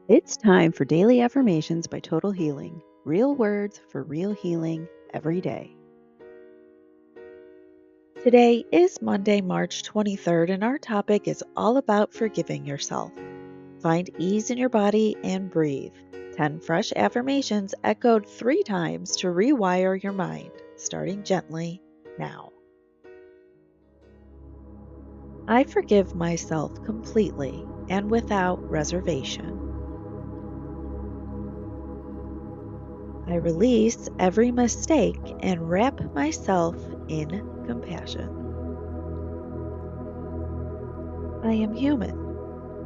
It's time for Daily Affirmations by Total Healing. Real words for real healing every day. Today is Monday, March 23rd, and our topic is all about forgiving yourself. Find ease in your body and breathe. 10 fresh affirmations echoed 3 times to rewire your mind, starting gently now. I forgive myself completely and without reservation. I release every mistake and wrap myself in compassion. I am human,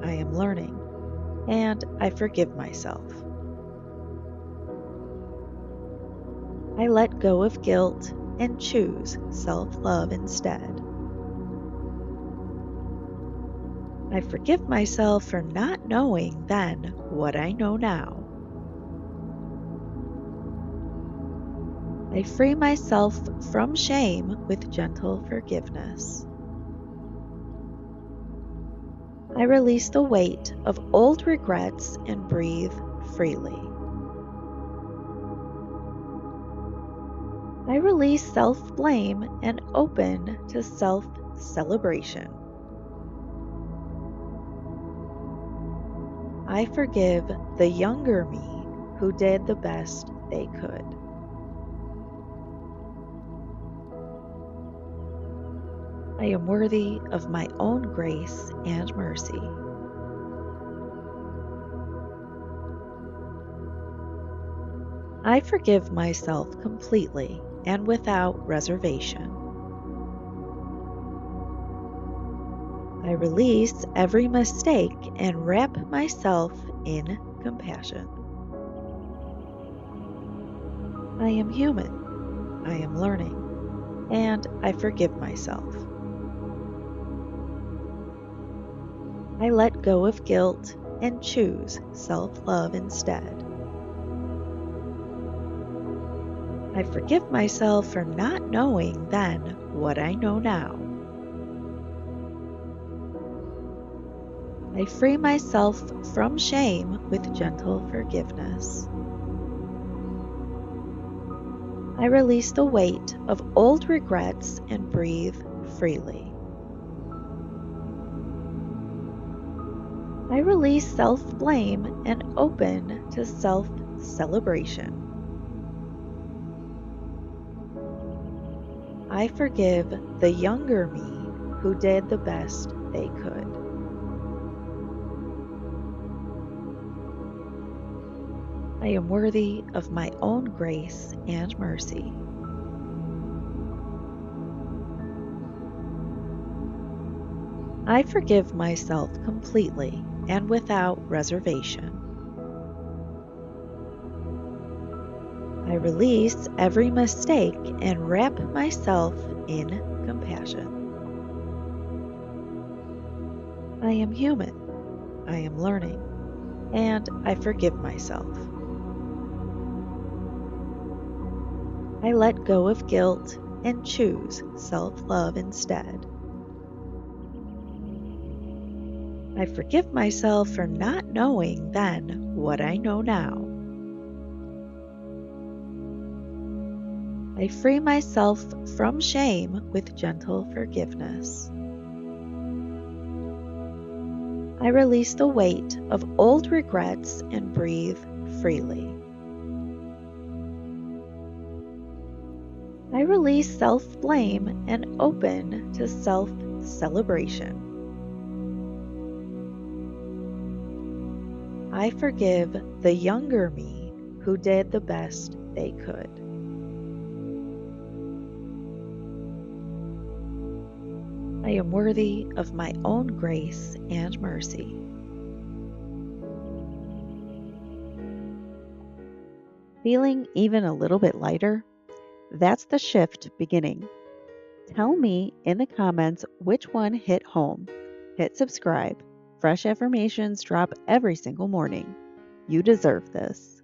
I am learning, and I forgive myself. I let go of guilt and choose self-love instead. I forgive myself for not knowing then what I know now. I free myself from shame with gentle forgiveness. I release the weight of old regrets and breathe freely. I release self-blame and open to self-celebration. I forgive the younger me who did the best they could. I am worthy of my own grace and mercy. I forgive myself completely and without reservation. I release every mistake and wrap myself in compassion. I am human, I am learning, and I forgive myself. I let go of guilt and choose self-love instead. I forgive myself for not knowing then what I know now. I free myself from shame with gentle forgiveness. I release the weight of old regrets and breathe freely. I release self-blame and open to self-celebration. I forgive the younger me who did the best they could. I am worthy of my own grace and mercy. I forgive myself completely and without reservation. I release every mistake and wrap myself in compassion. I am human, I am learning, and I forgive myself. I let go of guilt and choose self-love instead. I forgive myself for not knowing then what I know now. I free myself from shame with gentle forgiveness. I release the weight of old regrets and breathe freely. I release self-blame and open to self-celebration. I forgive the younger me who did the best they could. I am worthy of my own grace and mercy. Feeling even a little bit lighter? That's the shift beginning. Tell me in the comments which one hit home. Hit subscribe. Fresh affirmations drop every single morning. You deserve this.